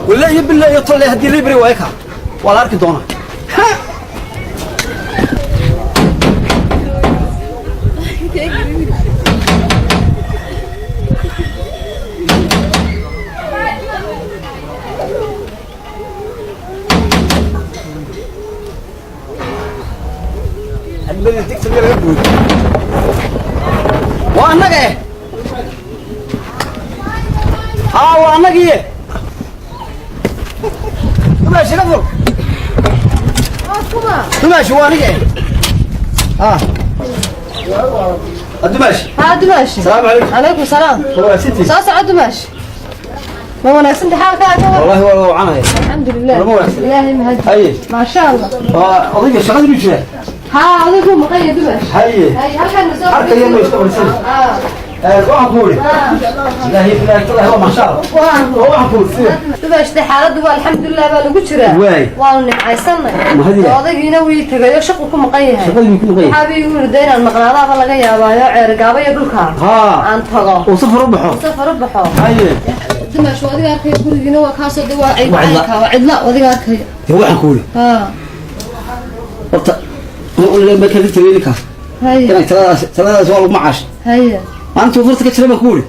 ولا يبلا يطلع هدي ليبري وياك ولا أركي دونا وأنا جاي وأنا جاي ماشي قبل ماشي وأنا جاي ماشي ماشي السلام عليكم عليكم السلام والله ستي ساعة ماشي ما هو ناس انت حالك والله والله عنا الحمد لله الله مهدي هاي ما شاء الله أضيق الشغل يجي ها أضيق مقيد ماشي هاي هل نسوي حتى يوم يشتغل سنة واحد قولي لا هي لا هو ما شاء الله هو عفوا باش حالته الحمد لله baa lagu jiraa waan nimcaysanay odaygiina wii tagay shaqo ku maqayahay xabii uu deynaan maqnaadaaba laga yaabaayo ceergaaba iyo dhulka aan tago oo safar u baxo haye dimash wadiga arkay gurigiina waa ka soo dhawaa ay cidla wadiga arkay waxaan ku wuli horta oo ma kala tagay ka haye taladaas waa lagu macaash haye أنت وفرتك تشرب كوري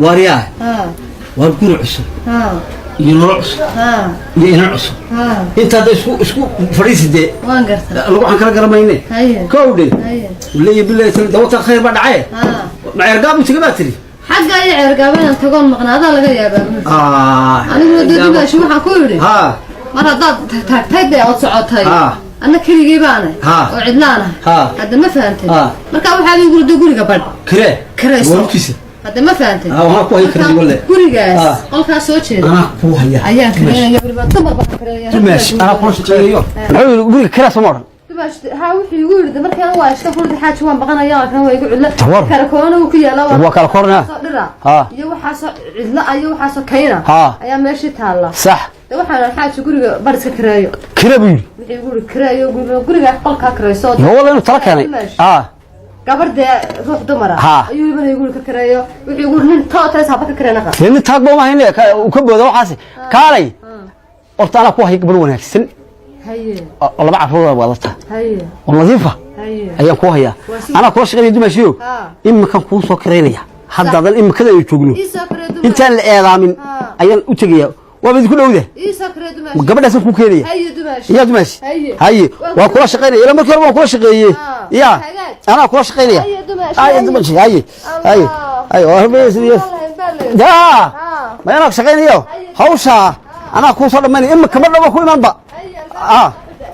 وارياه والكوري عصر ينرعص ينرعص أنت هذا إسكو فريس ده لو عن كلا قرمينه كودي اللي بالله دوت خير بعد عيه مع عرقاب وتجمعتلي حق أي عرقابين تقول مقنعة هذا لقى يا بابا أنا ودي بقى شو حكوري مرة ضد تهدي أو تصعدي أنا كري جيبانه وعدلانه هذا ما فهمت مركب حالي يقول دقوري قبل كري هذا ما فهمت ها كوي كري ولا كوري جاس قال كاسوتشي أنا كوي أيام كري قبل ما تمر بحكري ماشي أنا كل شيء يوم يقول كري سمر باش هاوي يقول ده مركب أنا واش كفر حاج شوان بقنا يا كان هو يقول لا كركونه وكيا لا هو كركونه يو حاس لا يو حاس كينا أيام ماشي تهلا صح waxaan xaaj guriga bariska kareeyo kareeyo wuxuu kareeyo guriga qolka kareeyo wala inuu tala keenay gabadha ruux dumar ayuu ibada guriga kareeyo wuxuu ugu nin toota saaba ka kareena qaa nin taag boo ma hayne uu ka boodo waxaas kaalay horta ana ku hay gabar wanaagsan haye oo laba carruur wadata haye oo nadiifa haye ayaan ku haya ana ku shaqeeyo dumashiyo imka ku soo kareynaya hadda imka ay joogno intaan la eedaamin ayaan u tagayaa وابد كل أوده. قبل أسمع كوكيلي. يا دمشق. هاي. وأكل شقيني. إلى ما كلام أكل شقيني. يا. أنا أكل شقيني. هاي دمشق. هاي. هاي. هاي. وهربيس ليس. دا. ما أنا شقيني يو. هوشة. أنا أكل صار مني. إما كمان لو أكل من بق.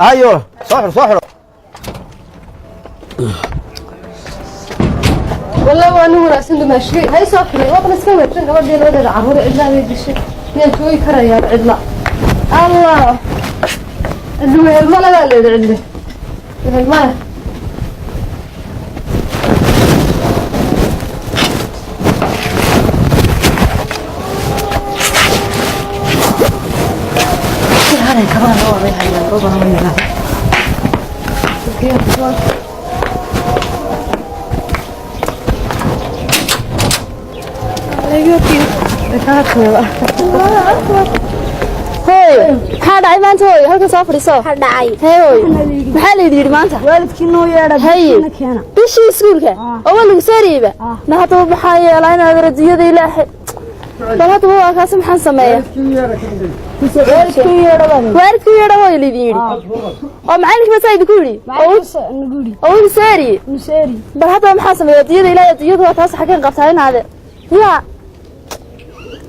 أيوه. صاحر صاحر. والله وأنا ورأس دمشق. هاي صاحري. وأنا سويت. قبل دي الولد عمره إلا بيدش. ينتوي كريا عدلا الله اللي الملا لا اللي عندي الملا هذا كمان هو بيها ربع من هاي هذا عيمان توي هل كسافر يسوي هذا عاي هاي محل يدير مانته والدك إنه يرد هاي بيشي يسولك أول سريبة نهته بحاجة لأن الردية ذي لاح بنات هو كاسم حن سماية والدك يرد هو اللي يدير ومعانك مسايد كوري أول سري بنات هو محن سماية الردية ذي لا الردية هو كاس حكين قفتين هذا يا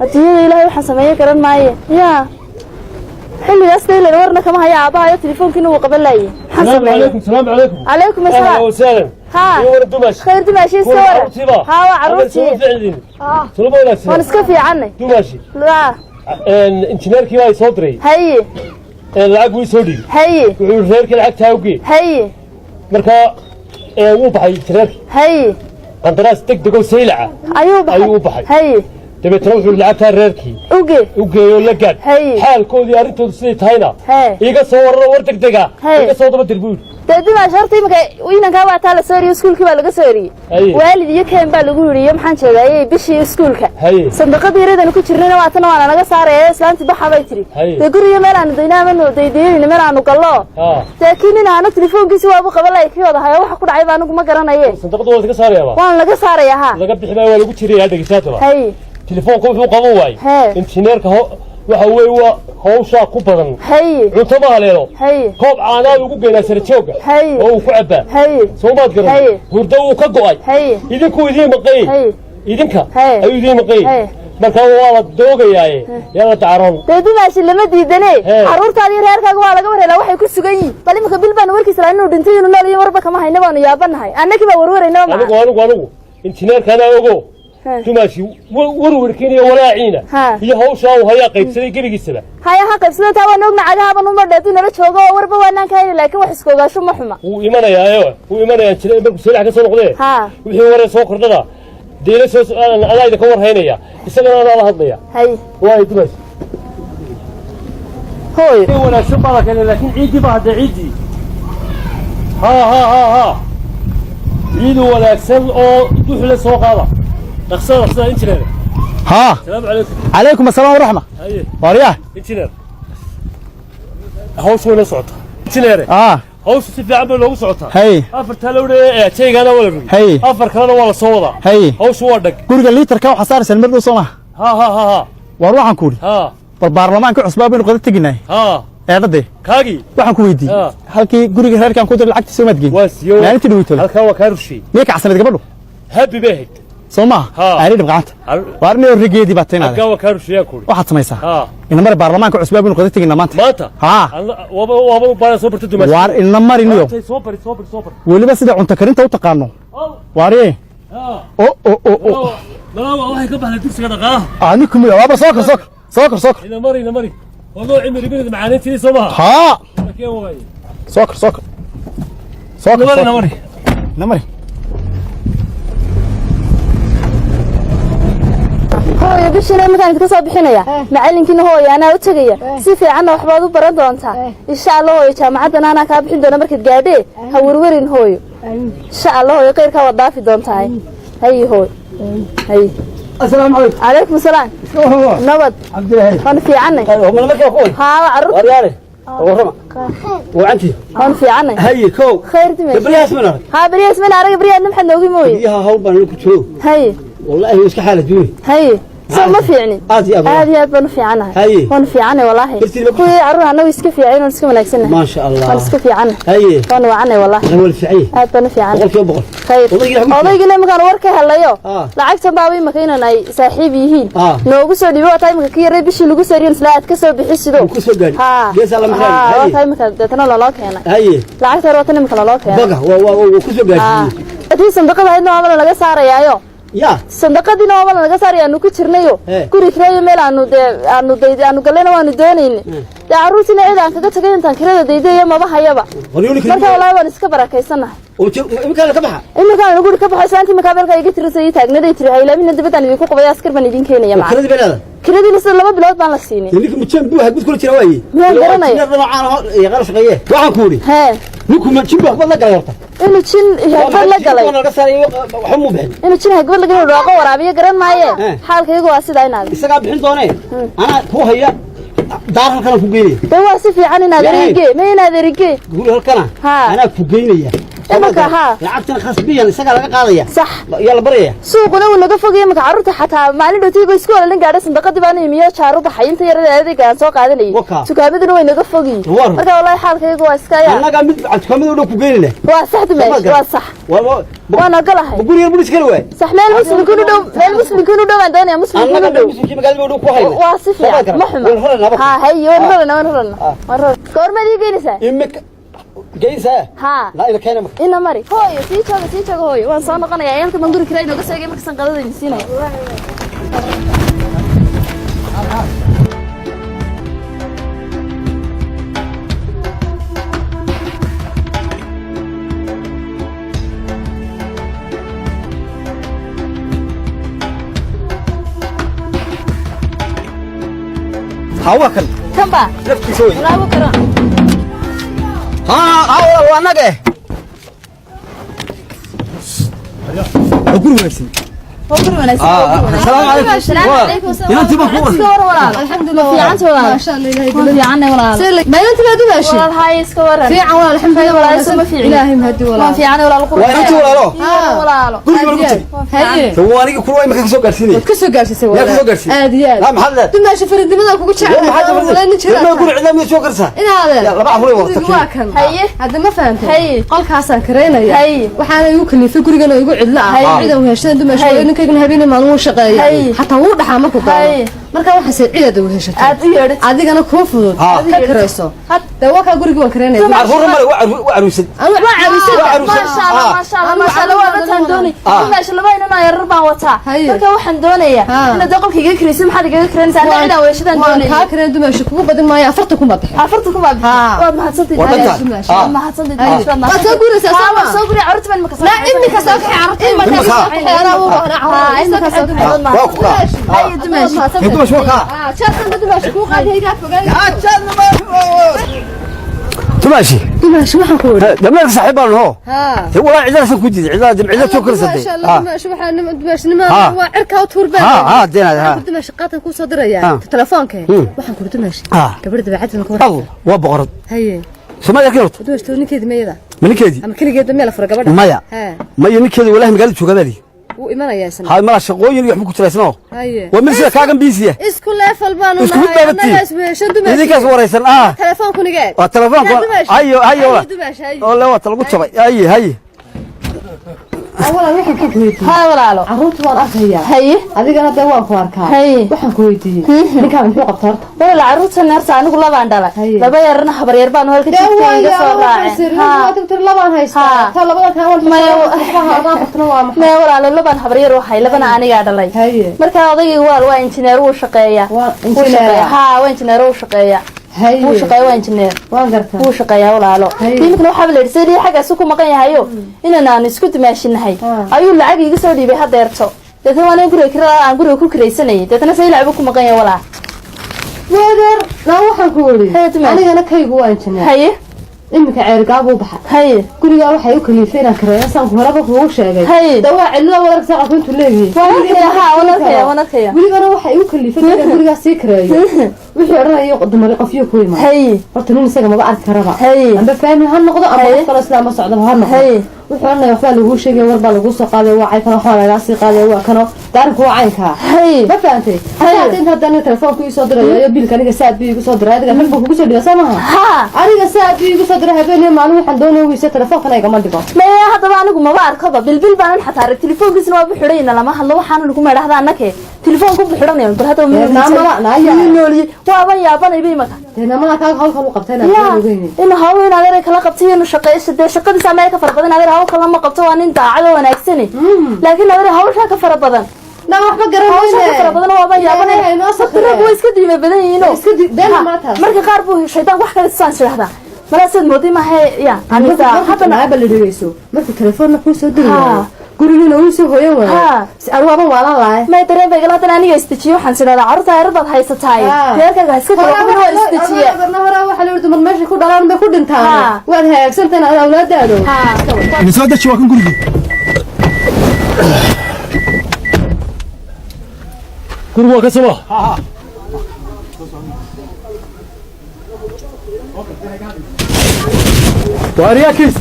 الدنيا إلهي وحسمية كرن معي يا حلو يا أستاذ لورنا كما هي عباية تليفون كنا وقبل لي السلام عليكم السلام عليكم عليكم السلام أهلا وسهلا ها خير دمشي الصور ها وعروسي وانا سكفي عني دمشي لا انجنير كيواي صدري هي العق ويسودي هي غيرك العق تاوقي هي مركا wuu baxay injineerki haye qandaraas degdeg oo saylaca ayuu baxay haye dabeetana wuxuu lacagta reerkii u geeyo la gaad xaalkoodii arrintoodu sidii tahayna iga soo wararo war degdega iga soo daba dirbuud dadii ma shartii markay wiinanka waa taa la sooriyo iskuulkii baa laga sooriyay waalid iyo keen baa lagu yiri maxaan jeedaayay bishii iskuulka sanduuqadii reedan ku jirnayna waa tan waa naga saarayay islaanti baxa bay tiri de guriga meel aan daynaamano daydeeyay meel aan gallo laakiin inaanu telefoonkiisa waa qabalay kiyooda hayo waxa ku dhacay baan ugu ma garanayay sanduuqada waa laga saarayaba waan laga saarayaa ha laga bixibay waa lagu jiray dhageysato telefoonku wuxuu qaban waay injineerka waxa weey hawsha ku badan cunto ma haleelo koob caanaad ugu geeyay sarjooga oo uu ku cabaa Soomaad garan hurdo uu ka go'ay idinku idin maqay idinka ay idin maqay marka waa la doogayaa yaa taaran dadinaasi lama diidanay xaruntaadii reerkaaga waa laga wareelaa waxay ku sugan yihiin bal imka bilbaan warkiisa la inuu dhintay inuu nool iyo warba kama hayna baanu yaabanahay annaki baa warwareynaa ma anigu injineerkana ogo tumaasi warwarkiina walaaciina iyo hawsha uu haya qaybsaday garigiisaba haya ha qaybsaday taa waan ogna cagaha numa dheetu nala joogo warba waanaan ka helay laakiin wax iska ogaasho ma xuma uu imanaya jiray markuu soo ka soo noqday wixii waree soo kordhada deela soo alayda ka war haynaya isagana la hadlaya way tumaasi hooy wala shabada kale laakiin ciidi ba hada ciidi ha ciidu wanaagsan oo duxla soo qaada dhaqso injineer ها السلام عليكم عليكم السلام ورحمة وارياه انجينير هوش وين صوت انجينير هوش في عمل لو صوتها هي افر تلوده شيغانا ولا هي افر كلنا ولا سودا هي هوش ودق غورغا ليتركا waxa saaraysan mardo Soomaa ها war waxaan ku ri baarlamaanka cusbaa baynu qada tagnay eedade kaagi waxaan ku weydiiyay halkii guriga reerkan ku dir lacagta soo madgeen maalinta dhaweyto halka waa ka rushi meeqa xasanad gabadhu happy beehid Soomaa ay dhibqaanta warna rigeedi baatayna halka waa ka rushiya ku waxaad samaysaa in mar baarlamaanka cusbaa baynu qada tagnay maanta waba baa soo bartay dumaas war in mariniyo soo bar waliba sida cunta karinta u taqaano waree malawa waxay ka baxday dugsiga dhaqaalaha anikum waa soo kor ina mari والله عمري بنت معانيتي صباح ها سكر نمري هو بشنا مكان كسب بحنايا معلمكنا هو أنا وتجيا سيفي عنا وحبادو برد أنت إن شاء الله يا جماعتنا أنا كابحين دونا مركز قاعدة هورورين هو إن شاء الله يقير كوضع في دون تاعي هي السلام عليكم عليكم السلام نبض عبد الله كان في عني هم لما كانوا اخوي ها عرض وريالي ورما وعنتي كان في عني هي كو خير تمشي برياس من ارق ها برياس من ارق برياس نمحن نوقي موي فيها هول بان لو كجو هي والله هي اسك حاله دوي هي سو ما فيعني هذه بن في عنها كان في عني والله كوي عروه انا اسك في عين اسك وناغسنا ما شاء الله اسك في عني هي كان وعني والله هو الفعي هذا في عني بقول خير odayga markaan warka helayo lacagta baabay makiinan ay saaxiib yihiin noogu soo dhibo taymka ka yaray bishii lagu saariyay islaad ka soo bixiso ku soo gaari gees alla maxay hay taymka dadana loo keenay hay lacagta rootana marka loo keenay baga waa ku soo gaari hadii sanduuqada hayno ama laga saarayaayo ya sanduuqadina ama laga saarayaa ku jirnayo guri kireeyo meel aanu galena waanu doonayna caruurtina cid aan kaga tagay intaan kirada deedeeyo maba hayaba marka walaa waan iska barakaysanahay imika ka baxa imika aan guri ka baxay saanti marka beelka iga tirisay taagnaday tiri haylaamina dibadaan idinku qabay askar baan idin keenaya ma kirada beelada kiradina sida 2 bilood baan la siinay ninka mujan buu hagud kula jira waayay ma garanay ya qara shaqeeye waxaan ku uri ninku mujan buu hagud la galay horta inuu jin hagud la galay laga saarayo waxa mu bixin inuu jin hagud la galay dhaqo waraabiyo garan maaye xaalkaygu waa sida inaad isaga bixin doonee ana ku haya daar halkan ku geeyay waa si fiican inaad erigay ma inaad erigay guri halkan ana ku geeyay imaka lacagtan khasbiyan isaga laga qaadaya sax yalla baraya suuquna uu naga fogay imaka carruurta xataa maalin dhowtiiba iskool la gaadhay sanduuqadii baan imiyo jaaru baxay inta yarada adeega aan soo qaadanay tukaamaduna way naga fogay marka wallahi xaalkaygu waa iska yaa anaga mid tukaamada u ku geeyna waa sax dimeesh waa sax وانا قلها بقول يا بوليس كلوه صح مال مسلم كله دو مال مسلم كله دو عندنا يا مسلم كله دو مسلم كيف قال ودو كوهاي واصف يا محمد ها هي ونرنا كورما دي جينسا امك جينسا ها لا اذا كان إنا مري هوي سيجا هوي وان صار نقنا يا عيالك من دور كراي نوغا ساغي marka san qadada insiinay هاوكل كم با لفتي شوي لا بكره وانا جاي اقول ماشي السلام عليكم. السلام عليكم. يا انت مبروك الحمد لله في عنت ولا ما شاء الله إلهي يقول في عنا ولا ما انت لا ماشي ولا هاي اسكور في عن ولا الحمد لله ولا اسمه في إلهي مهدي ولا في عنا ولا القرآن وانت ولا لا ولا هاي هو انا كل واحد ما كسو غارسيني كسو غارسي سوى يا كسو غارسي اديان لا محل دم ماشي فرد مدا كوغو جعل ولا نجرا ما يقول عدام يسو غارسا إن هذا لا بعرف ولا وقتك هاي هذا ما فهمت هاي qolkaasaan kareynaya هاي waxaana igu kalifay gurigana igu cidla ah ciidan weeshan dumashay ninkayna habeen maalmo shaqeeya hatta wuu dhaxaa markuu qaado marka waxa say ciidada u heshatay aad u yeedhay adigana ku fudud ka kareyso hadda waxa guriga waan kareynaya عرفوا ما وعروسد ما شاء الله ما شاء الله ما شاء الله وابتان دوني ما شاء الله ما إنما يربع وطا marka waxaan doonayaa in daqabka iga kireysid maxaad iga kireysaa aniga weeshadan doonaya ka kareen dumashay kugu badin maayo afarta kuma bixi afarta kuma bixi waad mahadsantahay waad mahadsantahay ma soo guraysaa sama soo guri carruurta man makasoo la imika soo kaxay carruurta ay dumash انتم شو كا شاطر dumashay ku qaad hayga fogaan تماشي waxaan ku wada دمك صاحبنا هو هو عيدنا سو كجيد عيدنا سو كل ما شاء الله dumashay waxaan dumashay nima waa cirka tuurbaan ها دينا ها dumashay qaatan ku soo diraya telefoonka waxaan ku dumashay gabadha bacadna ku اه وبقرد haye سما يكنت dumashay ninkeed meeyada منكدي ama kaligeed meel fara gabadha مايا ha ما ينكدي والله مقال جوغدادي wuu imanaya sana هاي مال شقوين يحبوا كتريسنو haye ومن سيده كاغن بيسيه isku leefal baan u isku nahay dabati anaga isweeshan dumashay idinkaas waraysan telefoonku nigeed telefoon ayo ayo dumashay oo la wata lagu jabay ay awala waxaan ku weydiiyay ها walaalo carruurta waan arkayaa haye adigana dee waan ku arkaa haye waxaan ku weydiiyey ninkaan muxuu qabtaa horta wala carruurta neerta anigu labaan dhalay laba yarna habar yar baan halka jifta iga soo raacay labaan haystaa ta labada kaan waan ma walaalo labaan habar yar waxay labana aniga dhalay marka odayga waa injineer uu shaqeeyaa ha waa injineer uu shaqeeyaa wuu shaqeeyaa waa injineer waan gartaa wuu shaqeeyaa walaalo ninkana waxa la yidhi xaggaas ku maqan yahayo inaan isku dimaashinahay ayuu lacag iga soo dhiibay hadeerto dadna waan guriga ku kireysanayay dadna say lacag ku maqan yahay walaa wadeer la waxaan ku wari anigana kaygu waa injineer haye imika ceergaab u baxa haye guriga waxay u kalifeen aan kareeysan horaba kugu sheegay dawaa cilada warar saaqo intu leeyahay wanakaya gurigana waxay u kalifeen guriga si kareeyo wixii oranayo dumar qofyo ku imaan haye horta nin isaga ma arki karaba haye amba fahmi ha noqdo ama kala islaam socdo ha noqdo haye wuxuu oranayo waxa lagu sheegay warba lagu soo qaaday waa kana waxa laga sii qaaday waa kana daarku waa caynka haye ma fahamtay haye inta hadana telefoonku ii soo dirayo biilka aniga saad bii igu soo diray adiga markuu kugu soo dhigo samaha ha aniga saad bii igu soo diray habeenimo maalin waxaan doonay wiisa telefoonka iga ma dhigo ma hadaba anigu ma arkaba bilbil baan xataa telefoonkiisna waa buxurayna lama hadlo waxaan lagu meedhaxda annake telefoonku buxuranayo bar hada nooli waa yaabanay bay maka nama ka hawlka u qabtayna in haween adeer kala qabtay inuu shaqeeyo shaqadiisa Ameerika fara badan adeer hawl kala ma qabto waa nin daacad oo wanaagsan laakiin adeer hawsha ka fara badan na waxba garanayna fara badan waa yaabanay inoo saxray way iska diima badan yihiin iska diima maanta marka qaar buu shaytaan wax kale saan shiraahda malaasad moodi ma hay ya anita hadana aaba la dhigayso markuu telefoon ku soo diray gurigina uu soo hooyan waa si arwaba wala laay ma dareen bay galatan aniga istajiyo waxaan siraada carruurta ayradad haysataay reerkaaga iska kala istajiye hore waxa la yiraahdo marmeesha ku dhalaan bay ku dhintaan waan haagsantan awlaadaado misoo dachi waa kan gurigi guriga waa ka sama وارياكيس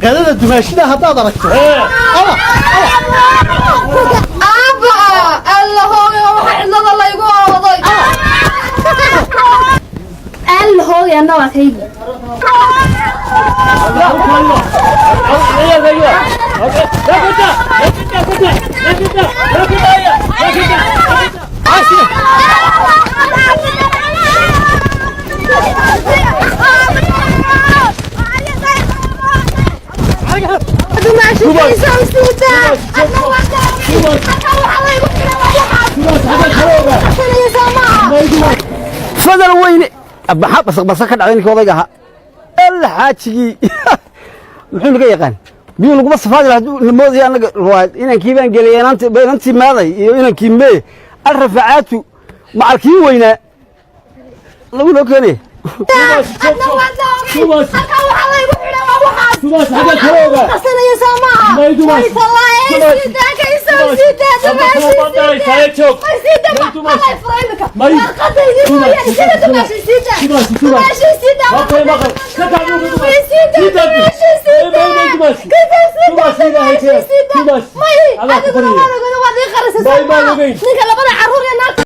قادة دماشيدا هدا دركتو أبا الله هو وحنا الله يقول الله يا نوا كيد فضل وين أبحث بس كان عينك وضيقها الحاجي محمد جاي يقان بيقول لك بس فاضل الموضوع أنا رواد إن كيفان قال أنت بين أنت ماذا إن كيمة الرفعات مع الكي وين لو كاني دماش حاجة كروجة قصنا يا سماعة ما دماش والله سيدا كيسو سيدا دماش سيدا سيدا الله يفرمك ما قد يجيبوا يعني سيدا دماش سيدا دماش سيدا ما قال ما قال سيدا دماش دماش سيدا هيك دماش ما هي هذا كله ما نقول ما ذي خرس ما يبالغين نيك لا بلا عرور يا